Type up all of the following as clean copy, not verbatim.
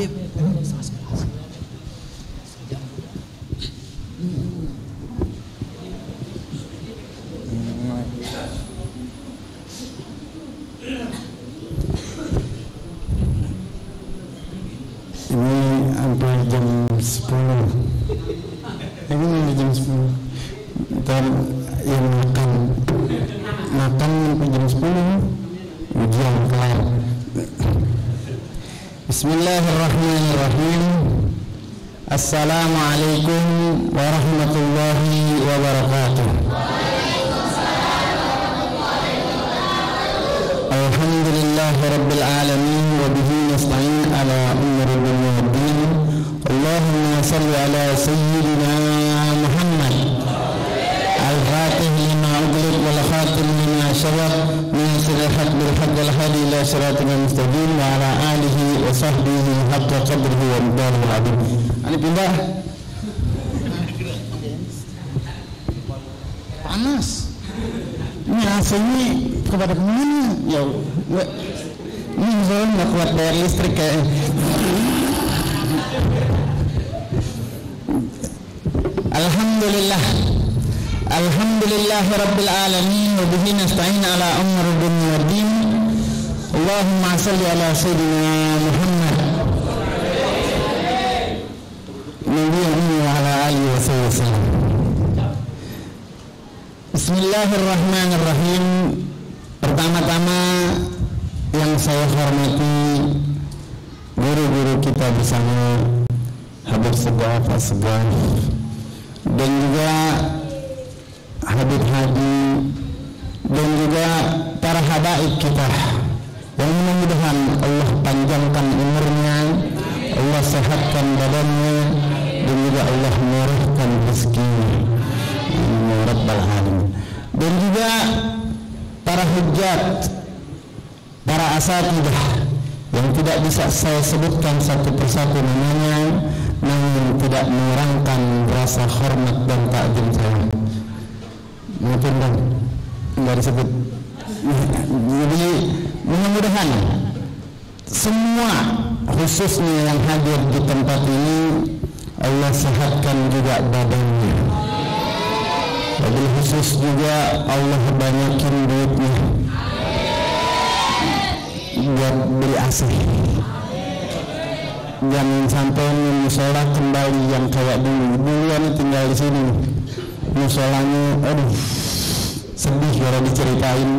Habib. Ini hampir jam 10. Ini jam 10. Dan yang makan sampai jam 10. Ujian kelar. Bismillahirrahmanirrahim. Assalamualaikum warahmatullahi wabarakatuh. Alhamdulillahi rabbil alamin wa bihi nasta'in ala umuri dunya waddin. Allahumma salli ala sayyidina Muhammad al-fatih lima ughliq wal khatim lima sabaq nasir al-haq bil haqq wal hadi ila siratal mustaqim wa ala alihi wa sahbihi haqqa qadrihi wa miqdarihi al-azim. Ini pindah. Panas. Ini AC-nya kepada kemana? Ya, ini soalnya nggak kuat bayar listrik kayak. Alhamdulillah. Alhamdulillahi rabbil alamin wa bihi nasta'in ala umuri dunya waddin. Allahumma salli ala sayyidina Muhammad Nabiyyina wa ala alihi wa sallam. Bismillahirrahmanirrahim. Pertama-tama yang saya hormati guru-guru kita di sana, Habib Segaf, Pak Segaf, dan juga Habib Hadi, dan juga para habaib kita yang mudah-mudahan Allah panjangkan umurnya, Allah sehatkan badannya, dan juga Allah murahkan rezekinya. Ya Rabbal Alamin. Dan juga para hujjat, para asatidah yang tidak bisa saya sebutkan satu persatu namanya, namun tidak mengurangkan rasa hormat dan takjub saya. Mungkin bang nggak disebut. Jadi mudah-mudahan semua khususnya yang hadir di tempat ini Allah sehatkan juga badannya. Wabil khusus juga Allah banyakin duitnya buat beli AC. Jangan sampai musola kembali yang kayak dulu. Dulu tinggal di sini. Musolanya, aduh, sedih kalau diceritain.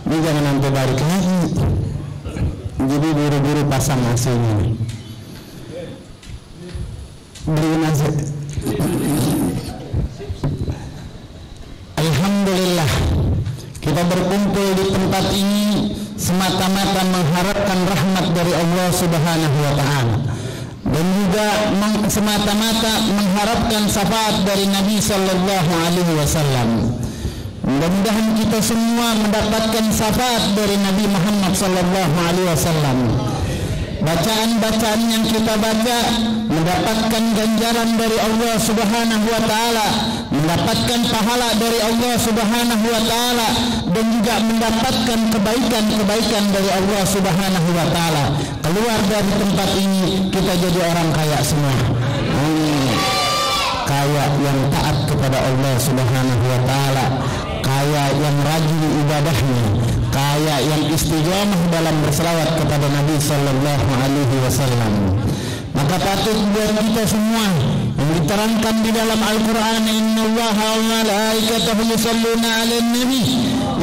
Ini jangan sampai balik lagi. Jadi buru-buru pasang AC-nya. Beliin AC. Alhamdulillah, kita berkumpul di tempat ini semata-mata mengharapkan rahmat dari Allah Subhanahu wa Ta'ala, dan juga semata-mata mengharapkan syafaat dari Nabi Sallallahu Alaihi Wasallam. Mudah-mudahan kita semua mendapatkan syafaat dari Nabi Muhammad Sallallahu Alaihi Wasallam. Bacaan-bacaan yang kita baca mendapatkan ganjaran dari Allah Subhanahu wa Ta'ala, mendapatkan pahala dari Allah Subhanahu wa Ta'ala, dan juga mendapatkan kebaikan-kebaikan dari Allah Subhanahu wa Ta'ala. Keluar dari tempat ini kita jadi orang kaya semua. Kaya yang taat kepada Allah Subhanahu wa Ta'ala, kaya yang rajin ibadahnya, kaya yang istiqomah dalam berselawat kepada Nabi Sallallahu Alaihi Wasallam. Maka patut buat kita semua yang diterangkan di dalam Al-Quran, Innallaha wa malaikatahu yusalluna 'alan nabi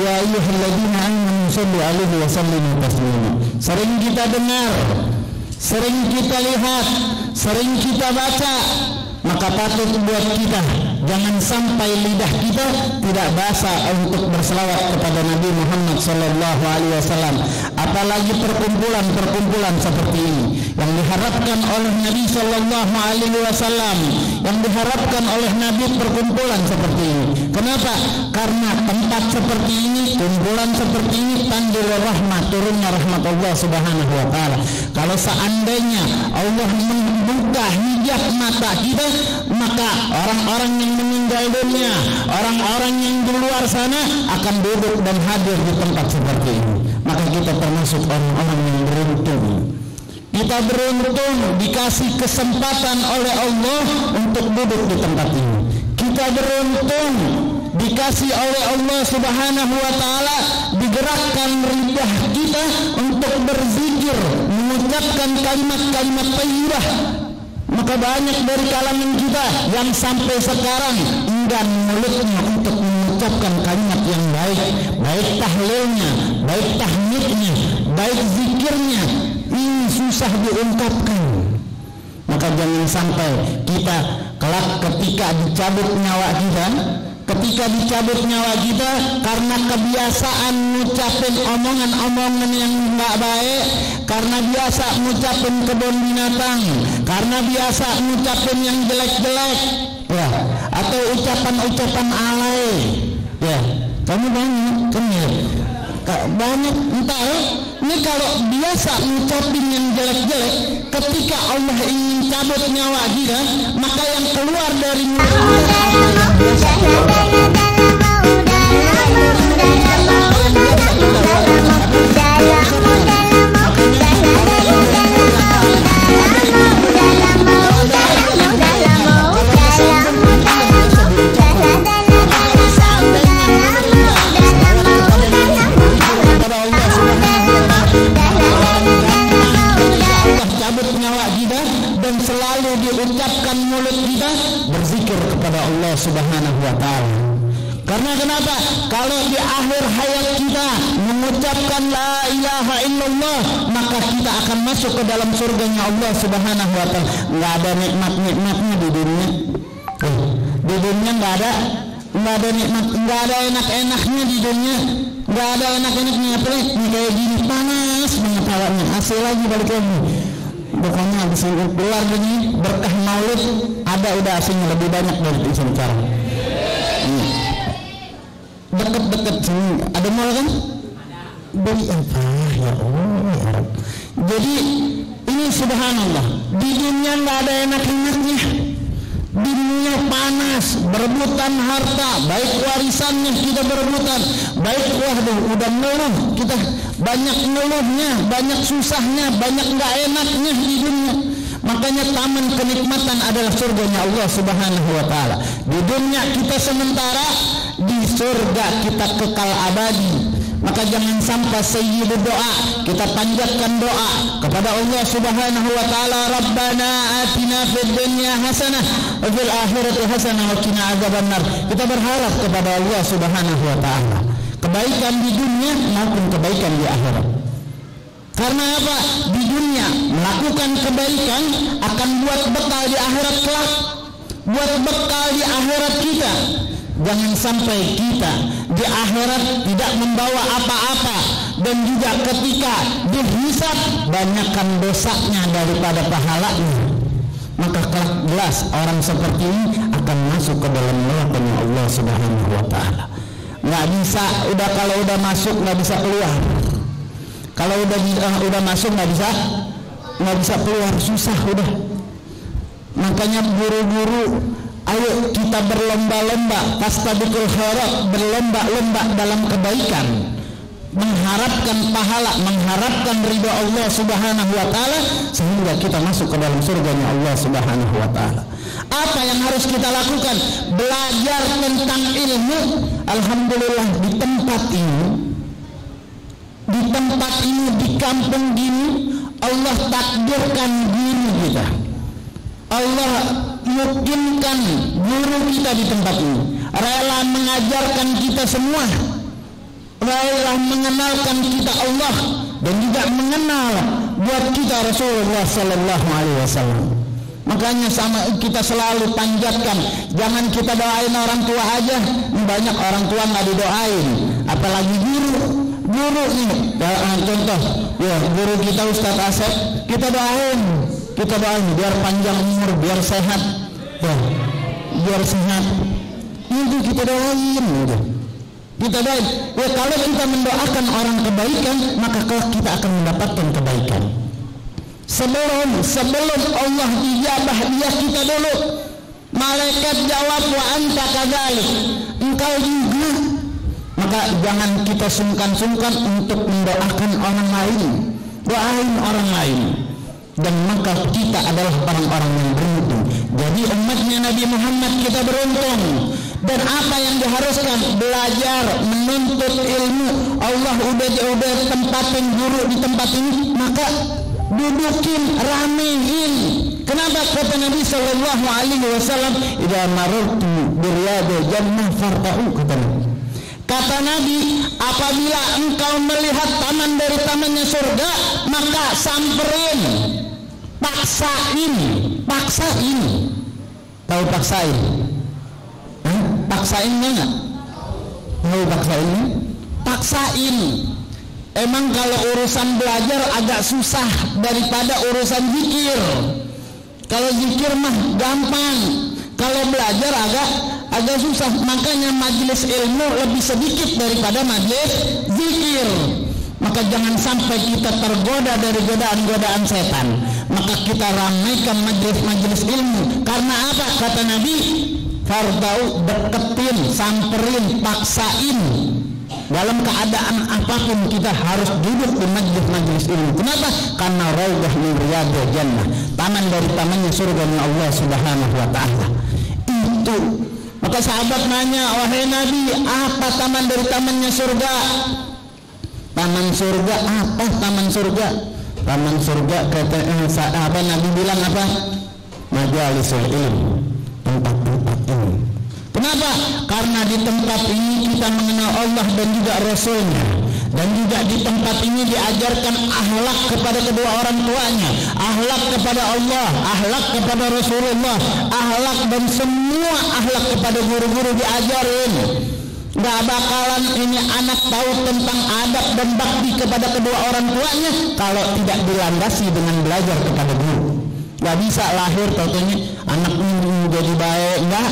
ya ayyuhalladzina amanu sallu 'alaihi wa sallimu taslima. Sering kita dengar, sering kita lihat, sering kita baca, maka patut buat kita jangan sampai lidah kita tidak basah untuk berselawat kepada Nabi Muhammad Sallallahu Alaihi Wasallam. Apalagi perkumpulan seperti ini yang diharapkan oleh Nabi Sallallahu Alaihi Wasallam, yang diharapkan oleh Nabi perkumpulan seperti ini. Kenapa? Karena tempat seperti ini, kumpulan seperti ini tandil rahmat, turunnya rahmat Allah Subhanahu Wa Taala. Kalau seandainya Allah membuka hijab mata kita, maka orang-orang yang meninggal dunia, orang-orang yang di luar sana akan duduk dan hadir di tempat seperti ini. Maka kita termasuk orang-orang yang beruntung. Kita beruntung dikasih kesempatan oleh Allah untuk duduk di tempat ini. Kita beruntung dikasih oleh Allah Subhanahu wa taala digerakkan lidah kita untuk berzikir, mengucapkan kalimat-kalimat thayyibah. Maka banyak dari kalangan kita yang sampai sekarang enggan mulutnya untuk mengucapkan kalimat yang baik, baik tahlilnya, baik tahmidnya, baik zikirnya. Ini susah diungkapkan. Maka jangan sampai kita kelak ketika dicabut nyawa kita, karena kebiasaan ngucapin omongan-omongan yang nggak baik, karena biasa ngucapin kebun binatang, karena biasa ngucapin yang jelek-jelek, ya, atau ucapan-ucapan alay, ya, kamu banyak entah ya. Ini kalau biasa ngucapin yang jelek-jelek, ketika Allah ingin cabut nyawa kita, maka yang keluar dari mulut kita apa yang biasa diucapkan mulut kita, berzikir kepada Allah Subhanahu wa taala. Karena kenapa? Kalau di akhir hayat kita mengucapkan la ilaha illallah, maka kita akan masuk ke dalam surganya Allah Subhanahu wa taala. Enggak ada nikmat-nikmatnya di dunia. Di dunia enggak ada nikmat, enggak ada enak-enaknya di dunia. Enggak ada enak-enaknya apa nih, kayak gini panas banget hawanya. AC lagi balik lagi. Pokoknya habis keluar gini berkah maulid ada udah aslinya lebih banyak dari itu sekarang. Deket-deket sini ada mall kan? Beli apa ya Allah. Jadi ini subhanallah, di dunia nggak ada enak-enaknya. Di dunia panas, berebutan harta, baik warisannya kita berebutan, baik udah ngeluh kita, banyak ngeluhnya, banyak susahnya, banyak nggak enaknya di dunia. Makanya taman kenikmatan adalah surganya Allah Subhanahu wa taala. Di dunia kita sementara, di surga kita kekal abadi. Maka jangan sampai sayyidul doa, kita panjatkan doa kepada Allah Subhanahu wa taala, Rabbana atina fid dunya hasanah wa fil akhirati hasanah wa qina adzabannar. Kita berharap kepada Allah Subhanahu wa taala kebaikan di dunia maupun kebaikan di akhirat. Karena apa? Di dunia melakukan kebaikan akan buat bekal di akhirat kelak, buat bekal di akhirat kita. Jangan sampai kita di akhirat tidak membawa apa-apa, dan juga ketika dihisab banyakkan dosanya daripada pahalanya. Maka kelak jelas orang seperti ini akan masuk ke dalam neraka-Nya Allah Subhanahu wa taala. Nggak bisa, kalau udah masuk nggak bisa keluar. Kalau udah masuk nggak bisa keluar, susah udah. Makanya buru-buru, ayo kita berlomba-lomba, fastabiqul khairat, berlomba-lomba dalam kebaikan, mengharapkan pahala, mengharapkan ridha Allah Subhanahu wa taala, sehingga kita masuk ke dalam surganya Allah Subhanahu wa taala. Apa yang harus kita lakukan? Belajar tentang ilmu. Alhamdulillah di tempat ini, di kampung gini, Allah takdirkan gini kita. Allah mungkinkan guru kita di tempat ini rela mengajarkan kita semua, rela mengenalkan kita Allah, dan juga mengenal buat kita Rasulullah Sallallahu Alaihi Wasallam. Makanya sama kita selalu panjatkan, jangan kita doain orang tua aja, banyak orang tua nggak didoain, apalagi guru nih. Contoh ya, guru kita Ustadz Asep, kita doain biar panjang umur, biar sehat, ya, biar sehat. Itu kita doain. Ya, kalau kita mendoakan orang kebaikan, maka kita akan mendapatkan kebaikan. Sebelum Allah ijabah dia kita dulu. Malaikat jawab wa anta kadzalik, engkau juga. Maka jangan kita sungkan-sungkan untuk mendoakan orang lain. Doain orang lain. dan maka kita adalah orang-orang yang beruntung. Jadi umatnya Nabi Muhammad kita beruntung. Dan apa yang diharuskan? Belajar, menuntut ilmu. Allah udah tempatin guru di tempat ini, maka dudukin, ramein. Kenapa? Kata Nabi sallallahu alaihi wasallam, "Idza marartu biryadil jannah farta'u," kata Nabi, apabila engkau melihat taman dari tamannya surga, maka samperin, paksain. Tahu paksain? Paksainnya enggak? Tahu paksainnya? Paksain. Emang kalau urusan belajar agak susah daripada urusan zikir. Kalau zikir mah gampang, kalau belajar agak susah. Makanya majelis ilmu lebih sedikit daripada majelis zikir. Maka jangan sampai kita tergoda dari godaan-godaan setan. Maka kita ramaikan majelis-majelis ilmu. Karena apa? Kata Nabi, fardau, deketin, samperin, paksain. Dalam keadaan apapun kita harus duduk di majelis-majelis ilmu. Kenapa? Karena raudhah min riyadil jannah, taman dari tamannya surga Allah Subhanahu wa taala. Itu. Maka sahabat nanya, "Wahai Nabi, apa taman dari tamannya surga?" Taman surga apa? Taman surga. Taman surga kata sahabat Nabi bilang apa? Majalisul ilmu, tempat-tempat ilmu. Kenapa? Karena di tempat ini kita mengenal Allah dan juga Rasulnya. Dan juga di tempat ini diajarkan akhlak kepada kedua orang tuanya, akhlak kepada Allah, akhlak kepada Rasulullah, akhlak dan semua akhlak kepada guru-guru diajarin. Gak bakalan ini anak tahu tentang adab dan bakti kepada kedua orang tuanya kalau tidak dilandasi dengan belajar kepada guru. Gak bisa lahir tentunya anak ini jadi baik, enggak.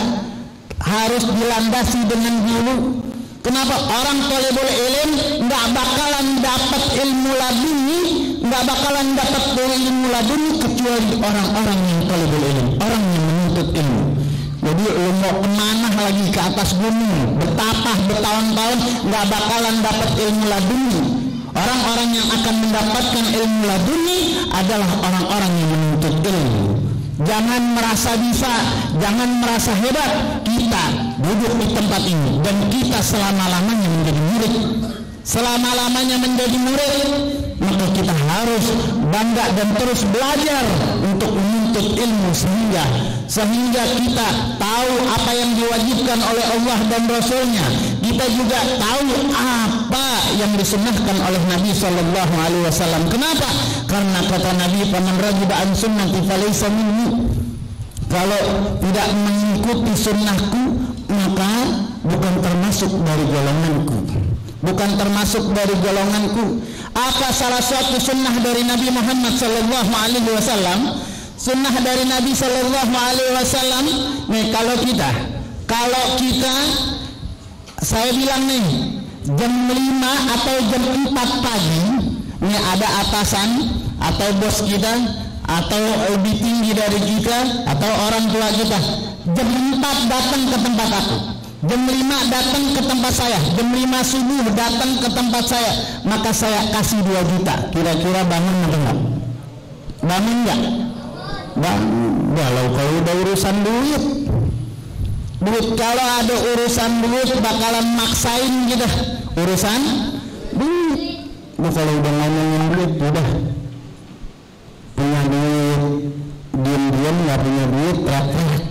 Harus dilandasi dengan guru. Kenapa? Orang thalibul ilm nggak bakalan dapat ilmu laduni, nggak bakalan dapat ilmu laduni kecuali orang-orang yang thalibul ilm, orang yang menuntut ilmu. Jadi lu mau kemana lagi ke atas gunung, betapa bertahun-tahun nggak bakalan dapat ilmu laduni. Orang-orang yang akan mendapatkan ilmu laduni adalah orang-orang yang menuntut ilmu. Jangan merasa bisa, jangan merasa hebat. Kita duduk di tempat ini dan kita selama-lamanya menjadi murid. Selama-lamanya menjadi murid, maka kita harus bangga dan terus belajar untuk menuntut ilmu sehingga kita tahu apa yang diwajibkan oleh Allah dan Rasulnya. Kita juga tahu apa yang disunnahkan oleh Nabi Sallallahu Alaihi Wasallam. Kenapa? Karena kata Nabi, "Faman raghiba an sunnati falaysa minni." Kalau tidak mengikuti sunnahku, maka bukan termasuk dari golonganku. Bukan termasuk dari golonganku. Apa salah satu sunnah dari Nabi Muhammad Sallallahu Alaihi Wasallam? Sunnah dari Nabi Sallallahu Alaihi Wasallam. Nih kalau kita, saya bilang nih, jam 5 atau jam 4 pagi, ini ada atasan atau bos kita atau lebih tinggi dari kita atau orang tua kita, jam 4 datang ke tempat aku, jam 5 datang ke tempat saya, jam 5 subuh datang ke tempat saya, maka saya kasih 2 juta. Kira-kira bangun atau enggak? Bangun enggak? Bangun. Kalau udah urusan duit, kalau ada urusan duit bakalan maksain kita urusan duit. Kalau udah ngomongin duit, udah punya duit, diam-diam nggak punya duit, teriak-teriak.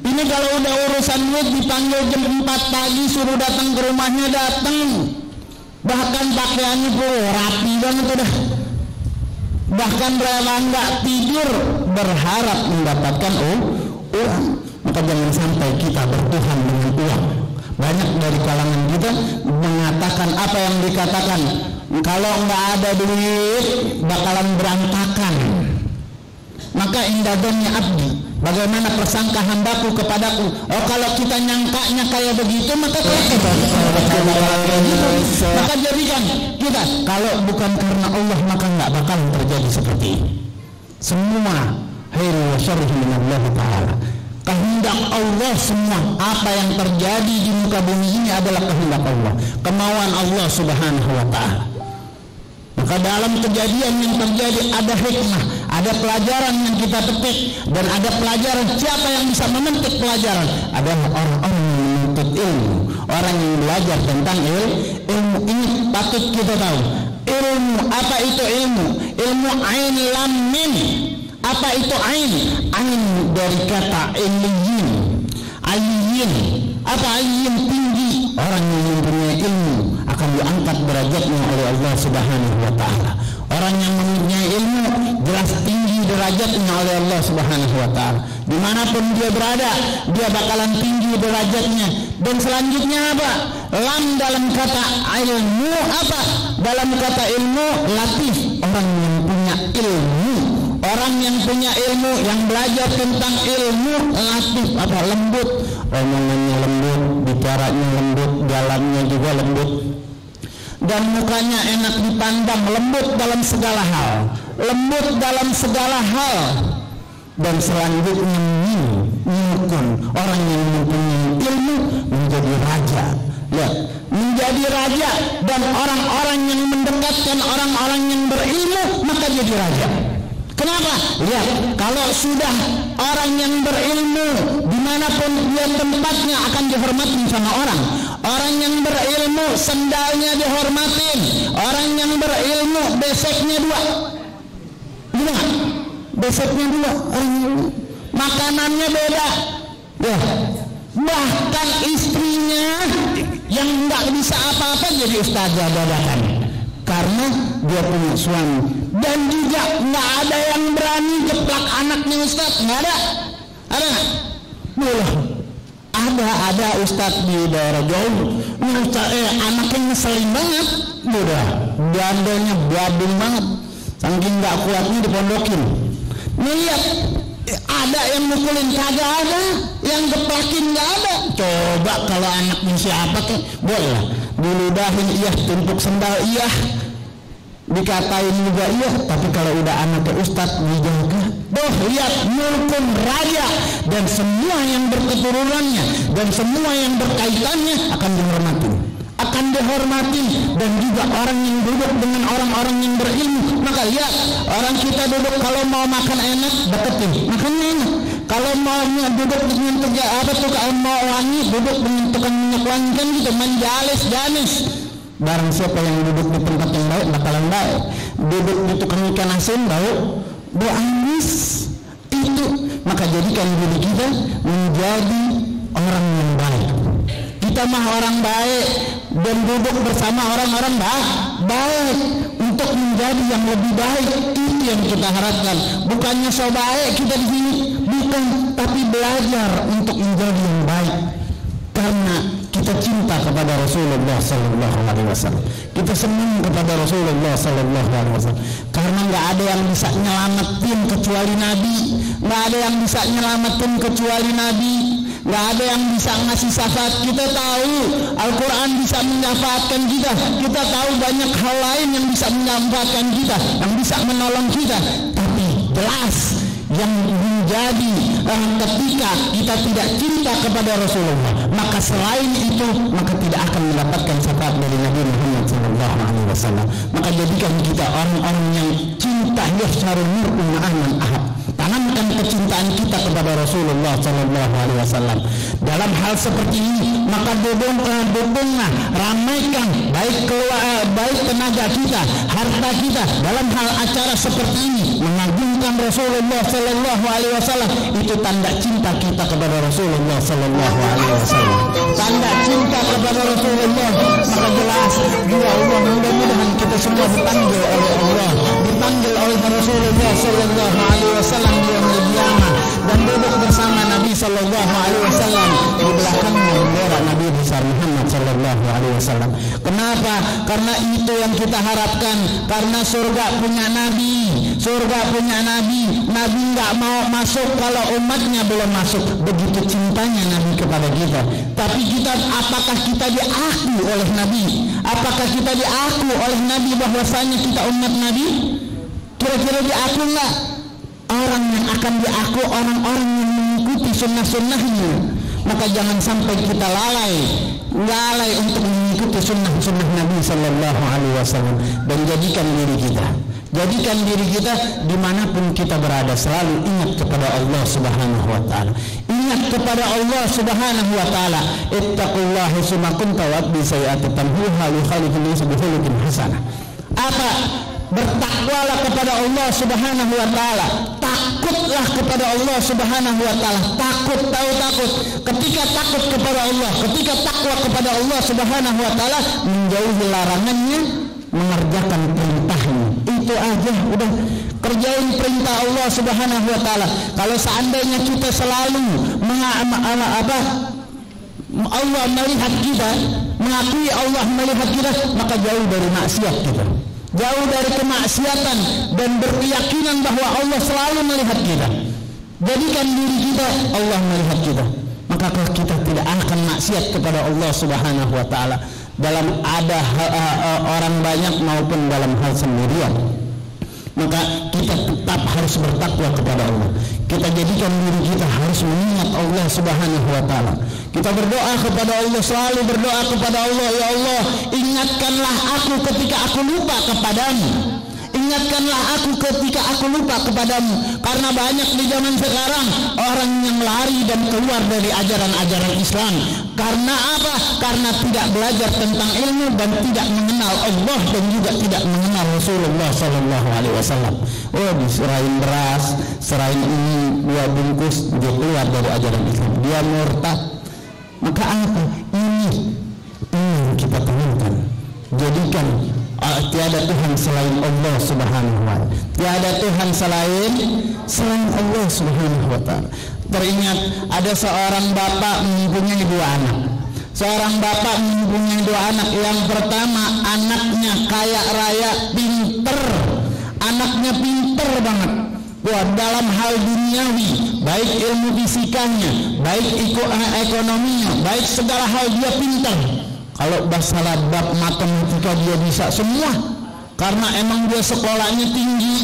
Ini kalau udah urusan duit dipanggil jam 4 pagi suruh datang ke rumahnya, datang. Bahkan pakaiannya rapi banget udah. Bahkan rela nggak tidur berharap mendapatkan uang. Maka jangan sampai kita bertuhan dengan uang. Banyak dari kalangan kita mengatakan apa yang dikatakan, kalau nggak ada duit bakalan berantakan. Maka indadonnya abdi, bagaimana persangka hambaku kepadaku. Oh, kalau kita nyangkanya kayak begitu, maka maka jadikan kita, kalau bukan karena Allah maka nggak bakal terjadi seperti ini. Semua khairu wa syarru minallahi ta'ala, kehendak Allah. Semua apa yang terjadi di muka bumi ini adalah kehendak Allah, kemauan Allah Subhanahu wa ta'ala. Maka dalam kejadian yang terjadi ada hikmah, ada pelajaran yang kita petik, dan ada pelajaran. Siapa yang bisa memetik pelajaran? Adalah orang-orang yang menuntut ilmu, orang yang belajar tentang ilmu. Ini patut kita tahu. Ilmu, apa itu ilmu? Ilmu ain lam mim. Apa itu ain? Ain dari kata ilmiyin. Aliyin. Apa aliyin? Tinggi. Orang yang mempunyai ilmu akan diangkat derajatnya oleh Allah Subhanahu wa taala. Orang yang mempunyai ilmu jelas tinggi derajatnya oleh Allah Subhanahu wa taala. Dimanapun dia berada, dia bakalan tinggi derajatnya. Dan selanjutnya apa? Lam dalam kata ilmu apa? Dalam kata ilmu latif, orang yang punya ilmu. Orang yang punya ilmu, yang belajar tentang ilmu latif, apa? Lembut, omongannya lembut, bicaranya lembut, jalannya juga lembut, dan mukanya enak dipandang, lembut dalam segala hal, lembut dalam segala hal. Dan selanjutnya nyukun, orang yang mempunyai ilmu menjadi raja. Lihat, menjadi raja, dan orang-orang yang mendekatkan orang-orang yang berilmu maka jadi raja. Kenapa? Lihat, kalau sudah orang yang berilmu dimanapun dia tempatnya akan dihormati sama orang. Orang yang berilmu sendalnya dihormatin. Orang yang berilmu beseknya dua. Beseknya dua. Makanannya beda. Ya. Bahkan istrinya yang nggak bisa apa-apa jadi ustazah dadakan. Karena dia punya suami. Dan juga nggak ada yang berani jeplak anaknya ustaz. Nggak ada. Ada nggak? Boleh. Ada ustaz di daerah jauh. Anaknya ngeselin banget. Udah. Bandelnya babung banget. Saking nggak kuatnya dipondokin. Lihat. Ada yang mukulin, kagak ada. Yang geplakin, nggak ada. Coba kalau anaknya siapa kek, boleh diludahin iya, tumpuk sendal iya, dikatain juga iya. Tapi kalau udah anaknya ustadz dijaga, lihat mulkun raja, dan semua yang berketurunannya dan semua yang berkaitannya akan dihormati. Dan juga orang yang duduk dengan orang-orang yang berilmu. Maka lihat, orang kita duduk kalau mau makan enak, deketin, makannya enak. Kalau mau duduk dengan kalau mau wangi, duduk dengan tukang minyak wangi, kan gitu, menjalis janis. Barang siapa yang duduk di tempat yang baik bakalan baik. Duduk di tukang ikan asin bau amis itu. Maka jadikan diri kita menjadi orang yang baik. Kita mah orang baik dan duduk bersama orang-orang baik untuk menjadi yang lebih baik. Itu yang kita harapkan. Bukannya so baik kita di sini, bukan, tapi belajar untuk menjadi yang baik. Karena kita cinta kepada Rasulullah Sallallahu Alaihi Wasallam. Kita senang kepada Rasulullah Sallallahu Alaihi Wasallam. Karena nggak ada yang bisa nyelamatin kecuali Nabi. Nggak ada yang bisa nyelamatin kecuali Nabi. Nggak ada yang bisa ngasih syafaat. Kita tahu Al-Quran bisa menyafaatkan kita. Kita tahu banyak hal lain yang bisa menyafaatkan kita, yang bisa menolong kita. Tapi jelas yang menjadi ketika kita tidak cinta kepada Rasulullah, maka selain itu maka tidak akan mendapatkan syafaat dari Nabi Muhammad SAW. Maka jadikan kita orang-orang yang cinta yahsyarul mur'u ma'aman ahad. Tanamkan kecintaan kita kepada Rasulullah SAW. Dalam hal seperti ini maka dukunglah, ramaikan baik tenaga kita, harta kita dalam hal acara seperti ini, mengagungkan Rasulullah SAW. Itu tanda cinta kita kepada Rasulullah SAW. Tanda cinta kepada Rasulullah. Maka jelas ya Allah, mudah-mudahan kita semua dipanggil oleh Allah, dipanggil oleh Rasulullah SAW di yaumul qiyamah, dan duduk bersama Nabi SAW di belakangnya bendera Nabi besar Muhammad SAW. Kenapa? Karena itu yang kita harapkan. Karena surga punya Nabi, Nabi nggak mau masuk kalau umatnya belum masuk. Begitu cintanya Nabi kepada kita. Tapi apakah kita diaku oleh Nabi? Apakah kita diaku oleh Nabi bahwasanya kita umat Nabi? Kira-kira diaku nggak? Orang yang akan diaku orang-orang yang mengikuti sunnah-sunnahnya, maka jangan sampai kita lalai untuk mengikuti sunnah Nabi Sallallahu Alaihi Wasallam, dan jadikan diri kita dimanapun kita berada selalu ingat kepada Allah Subhanahu Wa Taala. Ingat kepada Allah Subhanahu Wa Taala. Ittaqullaha summa kunta wa'ti sayyati tamhuha li khalifin bisulukin hasanah. Apa? Bertakwalah kepada Allah Subhanahu Wa Taala. Takutlah kepada Allah Subhanahu Wa Taala. Takut. Ketika takut kepada Allah, ketika takwa kepada Allah Subhanahu Wa Taala, menjauhi larangannya, mengerjakan perintahnya. Itu aja, udah kerjain perintah Allah Subhanahu Wa Taala. Kalau seandainya kita selalu Allah melihat kita, mengakui Allah melihat kita, maka jauh dari maksiat kita, jauh dari kemaksiatan, dan berkeyakinan bahwa Allah selalu melihat kita. Jadikan diri kita Allah melihat kita, maka kita tidak akan maksiat kepada Allah Subhanahu Wa Taala dalam ada orang banyak maupun dalam hal sendirian. Maka kita tetap harus bertakwa kepada Allah. Kita jadikan diri kita harus mengingat Allah Subhanahu Wa Taala. Kita berdoa kepada Allah, selalu berdoa kepada Allah, ya Allah, ingatkanlah aku ketika aku lupa kepadamu. Ingatkanlah aku ketika aku lupa kepadamu. Karena banyak di zaman sekarang orang yang lari dan keluar dari ajaran-ajaran Islam. Karena apa? Karena tidak belajar tentang ilmu dan tidak mengenal Allah, dan juga tidak mengenal Rasulullah Sallallahu Alaihi Wasallam. Oh, diserahin beras, serahin ini 2 bungkus, dia keluar dari ajaran Islam, dia murtad. Maka apa? Ini yang kita temukan. Jadikan tiada Tuhan selain Allah Subhanahu wa Ta'ala. Tiada Tuhan selain Allah Subhanahu wa Ta'ala. Teringat ada seorang bapak mempunyai 2 anak. Seorang bapak mempunyai 2 anak. Yang pertama, anaknya kaya raya, pinter. Anaknya pinter banget. Wah, dalam hal duniawi, baik ilmu fisikanya, baik ekonominya, baik segala hal dia pintar. Kalau masalah bab matematika dia bisa semua, karena emang dia sekolahnya tinggi,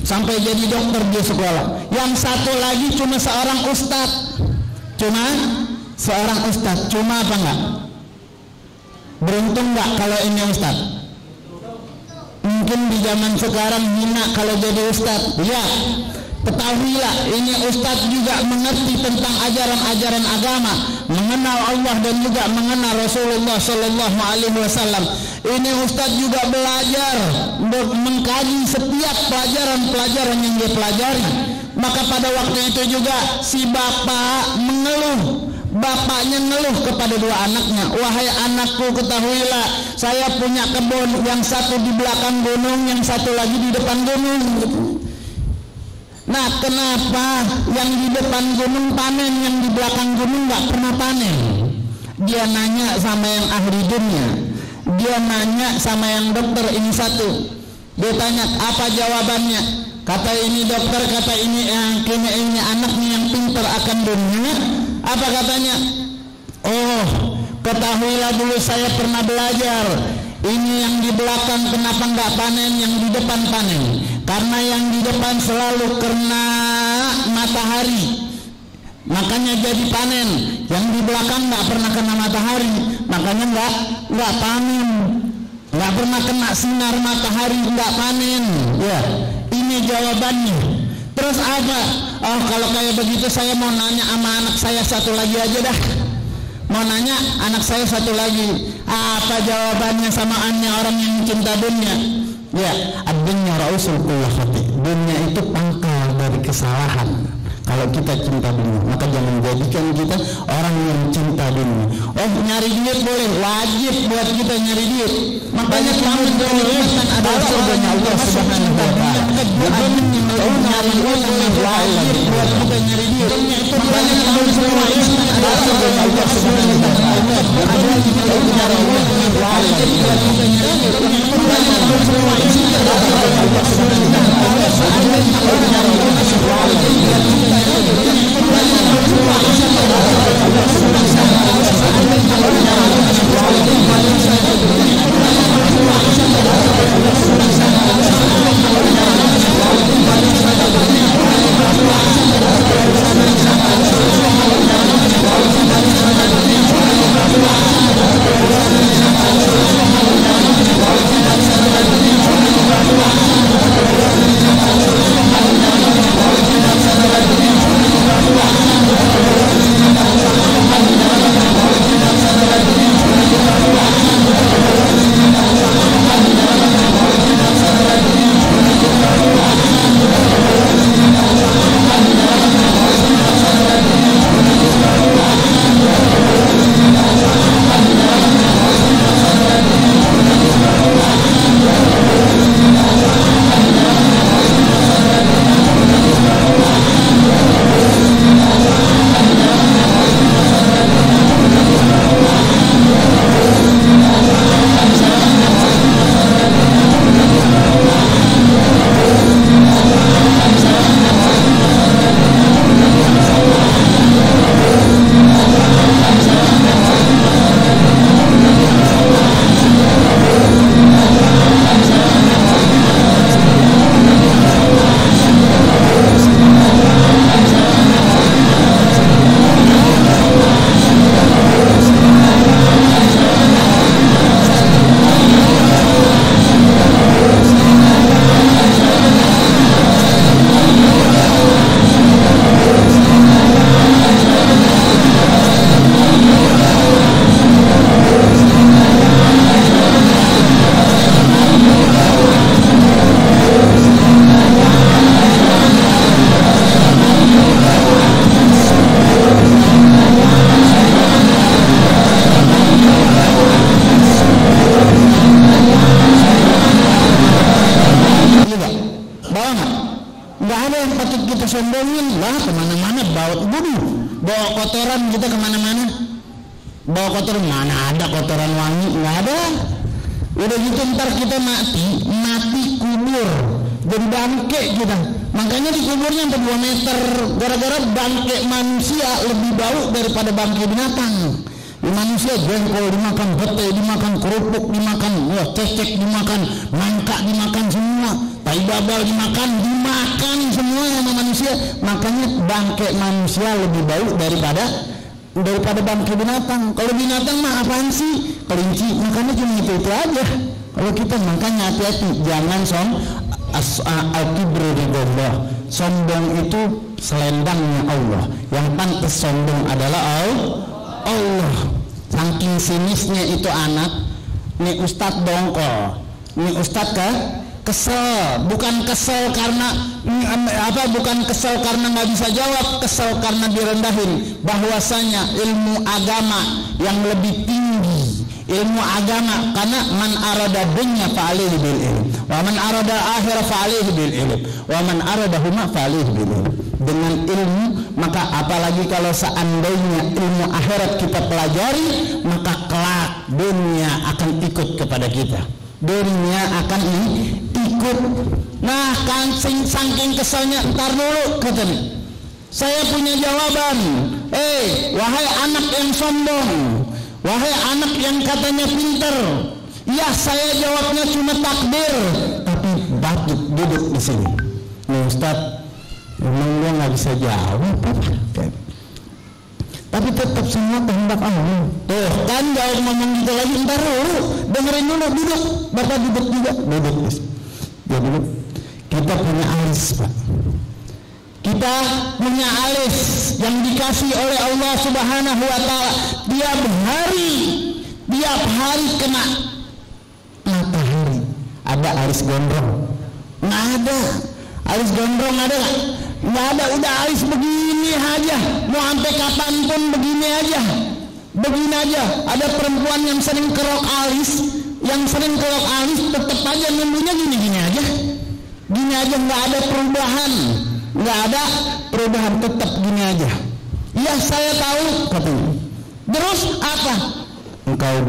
sampai jadi dokter dia sekolah. Yang satu lagi cuma seorang ustadz, cuma apa enggak? Beruntung enggak kalau ini ustadz? Mungkin di zaman sekarang hina kalau jadi ustadz. Ya, ketahuilah ini ustadz juga mengerti tentang ajaran-ajaran agama, mengenal Allah dan juga mengenal Rasulullah Sallallahu Alaihi Wasallam. Ini ustadz juga belajar, mengkaji setiap pelajaran-pelajaran yang dia pelajari. Maka pada waktu itu juga si bapak mengeluh. Bapaknya ngeluh kepada 2 anaknya, wahai anakku, ketahuilah saya punya kebun, yang satu di belakang gunung, yang satu lagi di depan gunung. Nah, kenapa yang di depan gunung panen, yang di belakang gunung nggak pernah panen? Dia nanya sama yang ahli dunia, dia nanya sama yang dokter, ini satu. Dia tanya, apa jawabannya? Kata ini dokter, kata ini anaknya yang pintar akan dunia. Apa katanya? Oh, ketahuilah dulu saya pernah belajar. Ini yang di belakang kenapa nggak panen, yang di depan panen? Karena yang di depan selalu kena matahari, makanya jadi panen. Yang di belakang nggak pernah kena matahari, makanya nggak panen. Nggak pernah kena sinar matahari, nggak panen. Ya, ini jawabannya. Terus apa? Oh, kalau kayak begitu saya mau nanya sama anak saya satu lagi aja dah. Mau nanya anak saya satu lagi, apa jawabannya samaannya orang yang cinta dunia? Ya, ad-dunya ra'usul kulli khati. Dunia itu pangkal dari kesalahan. Kalau kita cinta dunia, maka jangan jadikan kita orang yang cinta dunia. Oh, nyari duit boleh, wajib buat kita nyari duit. Makanya kamu kenikmatan adalah surganya Allah Subhanahu wa Ta'ala. Nyari duit wajib buat kita nyari duit. Makanya kamu kenikmatan adalah surganya Allah Subhanahu wa Ta'ala. Nyari duit wajib buat kita nyari duit. Makanya kamu kenikmatan adalah surganya Allah Subhanahu wa Ta'ala. sombongin lah kemana-mana, bawa kotoran kita kemana-mana, bawa kotoran, mana ada kotoran wangi, nggak ada. Udah gitu ntar kita mati kubur jadi bangke kita. Makanya di kuburnya sampai 2 meter, gara-gara bangke manusia lebih bau daripada bangke binatang. Di manusia jengkol dimakan, pete dimakan, kerupuk dimakan, cecek dimakan, nangka dimakan semua, tai babal dimakan semua sama manusia. Makanya bangke manusia lebih bau daripada bangke binatang. Kalau binatang mah apaan sih? Kelinci, makanya cuma itu aja. Kalau kita makanya hati-hati, jangan al-kibru ridallah. Sombong itu selendangnya Allah. Yang pantas sombong adalah Allah. Saking sinisnya itu anak, nih Ustadz dongkol, nih Ustadz kesel, bukan kesel karena nggak bisa jawab, kesel karena direndahin. Bahwasanya ilmu agama yang lebih tinggi, ilmu agama, karena man arada dunya fa'alaihi bil ilm, wa man arada akhirah fa'alaihi bil ilm, wa man arada huma fa'alaihi bil ilm. Dengan ilmu, maka apalagi kalau seandainya ilmu akhirat kita pelajari, maka kelak dunia akan ikut kepada kita. Dunia akan ikut. Nah, kan saking keselnya, ntar dulu katanya, saya punya jawaban. Wahai anak yang sombong, wahai anak yang katanya pinter, ya saya jawabnya cuma takbir, tapi batuk duduk di sini. Nih Ustaz, memang dia nggak bisa jawab, tapi tetap semua kehendak Allah. Tuh kan jauh ngomong gitu lagi, ntar dulu dengerin dulu, duduk. Bapak duduk juga, duduk. Ya duduk. Kita punya alis, Pak. Kita punya alis yang dikasih oleh Allah Subhanahu wa Ta'ala. Tiap hari kena matahari. Ada alis gondrong? Nggak ada. Alis gondrong ada nggak? Nggak ada. Udah alis begini aja, mau sampai kapanpun begini aja. Ada perempuan yang sering kerok alis, tetap aja numbuhnya gini aja, nggak ada perubahan, tetap gini aja. Ya saya tahu katanya. Terus apa? Engkau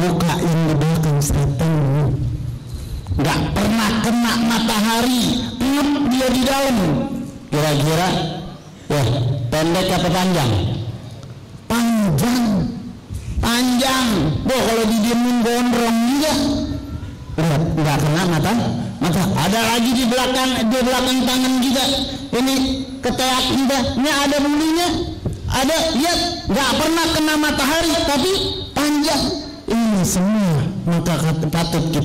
buka yang di belakang setan. Nggak pernah kena matahari, ngep dia di dalam. Kira-kira ya pendek apa panjang? Panjang. Kalau didiemin gondrong juga. Lihat, nggak kena mata. Ada lagi di belakang tangan kita. Ini keteak kita, ini ada bulinya. Ada, lihat, nggak pernah kena matahari, tapi panjang. Ini semua maka patut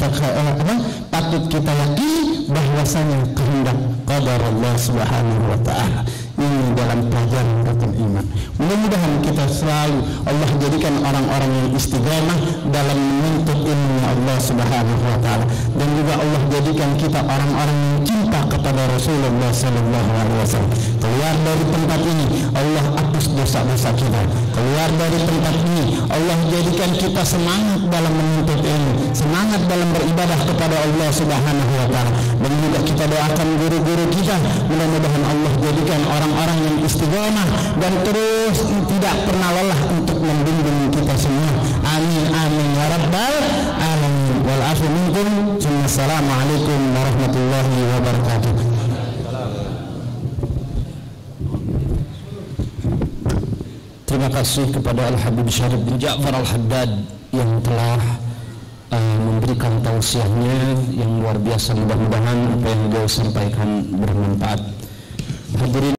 kita yakini bahwasanya kehendak qadar Allah Subhanahu wa Ta'ala. Ini dalam pelajaran rukun iman. Mudah-mudahan kita selalu Allah jadikan orang-orang yang istiqamah dalam menuntut ilmu Allah Subhanahu wa Ta'ala, dan juga Allah jadikan kita orang-orang yang cinta kepada Rasulullah Sallallahu Alaihi Wasallam. Keluar dari tempat ini Allah hapus dosa-dosa kita. Keluar dari tempat ini Allah jadikan kita semangat dalam menuntut ilmu, semangat dalam beribadah kepada Allah Subhanahu wa Ta'ala. Dan juga kita doakan guru-guru kita, mudah-mudahan Allah jadikan orang-orang yang istiqamah dan terus tidak pernah lelah untuk membimbing kita semua. Amin amin ya rabbal alamin. Wal afu minkum. Assalamualaikum warahmatullahi wabarakatuh. Terima kasih kepada Al-Habib Syarif bin Ja'far Al-Haddad yang telah memberikan tausiahnya yang luar biasa. Mudah-mudahan apa yang beliau sampaikan bermanfaat. Hadirin